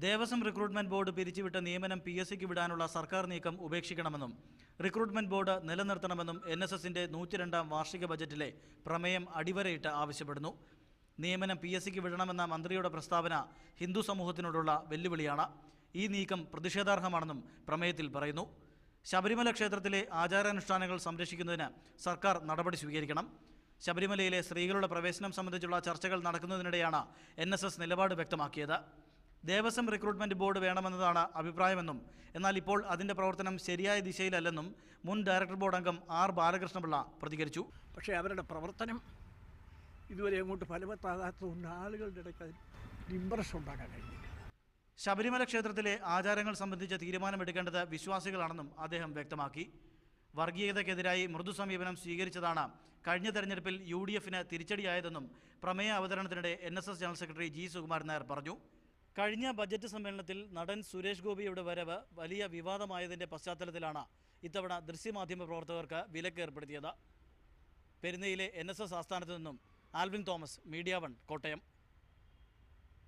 Devaswom recruitment board പിരിച്ചുവിട്ട നിയമനം PSCക്ക് വിടാനുള്ള സർക്കാർ നീക്കം ഉപേക്ഷിക്കണമെന്നും റിക്രൂട്ട്മെന്റ് ബോർഡ് നിലനിർത്തണമെന്നും NSSന്റെ 102ാം വാർഷിക ബജറ്റിലെ പ്രമേയം അടിവരയിട്ട് ആവശ്യപ്പെടുന്നു. നിയമനം PSCക്ക് വിടണമെന്ന മന്ത്രിയുടെ പ്രസ്താവന ഹിന്ദു സമൂഹത്തിനോടുള്ള വെല്ലുവിളിയാണ്. ഈ നീക്കം പ്രതിഷേധാർഹമാണെന്നും പ്രമേയത്തിൽ പറയുന്നു. ശബരിമല ക്ഷേത്രത്തിലെ ആചാരാനുഷ്ഠാനങ്ങൾ സംരക്ഷിക്കുന്നതിന് സർക്കാർ നടപടി സ്വീകരിക്കണം. ശബരിമലയിലെ സ്ത്രീകളുടെ പ്രവേശനം സംബന്ധിച്ചുള്ള ചർച്ചകൾ നടക്കുന്നതിനിടെയാണ് NSS നിലപാട് വ്യക്തമാക്കിയത്. ദേവസ്വം റിക്രൂട്ട്മെന്റ് ബോർഡ് വേണമെന്നതാണ് അഭിപ്രായമെന്നും എന്നാൽ ഇപ്പോൾ അതിൻ്റെ പ്രവർത്തനം ശരിയായ ദിശയിലല്ലെന്നും മുൻ ഡയറക്ടർ ബോർഡ് അംഗം R. ബാലകൃഷ്ണപിള്ള പ്രതികരിച്ചു. പക്ഷേ അവരുടെ പ്രവർത്തനം ഇതുവരെ അങ്ങോട്ട് ഫലവത്താകാത്തതുകൊണ്ട് ആളുകളുടെ ഇടയ്ക്ക് ഇംപ്രഷൻ ഉണ്ടാക്കാൻ കഴിഞ്ഞില്ല. ശബരിമല ക്ഷേത്രത്തിലെ ആചാരങ്ങൾ സംബന്ധിച്ച തീരുമാനമെടുക്കേണ്ടത് വിശ്വാസികളാണെന്നും അദ്ദേഹം വ്യക്തമാക്കി. വർഗീയതയ്ക്കെതിരായി മൃദു സമീപനം സ്വീകരിച്ചതാണ് കഴിഞ്ഞ തെരഞ്ഞെടുപ്പിൽ UDFന് തിരിച്ചടിയായതെന്നും പ്രമേയ അവതരണത്തിനിടെ NSS general secretary G. Sukumaran Nair പറഞ്ഞു. കഴിഞ്ഞ ബജറ്റ് സമ്മേളനത്തിൽ നടൻ സുരേഷ് ഗോപിയുടെ വരവ് വലിയ വിവാദമായതിൻ്റെ പശ്ചാത്തലത്തിലാണ് ഇത്തവണ ദൃശ്യമാധ്യമ പ്രവർത്തകർക്ക് വിലക്ക് ഏർപ്പെടുത്തിയത്. പെരുന്നയിലെ NSS ആസ്ഥാനത്തു നിന്നും ആൽവിൻ തോമസ്, മീഡിയ 1, കോട്ടയം.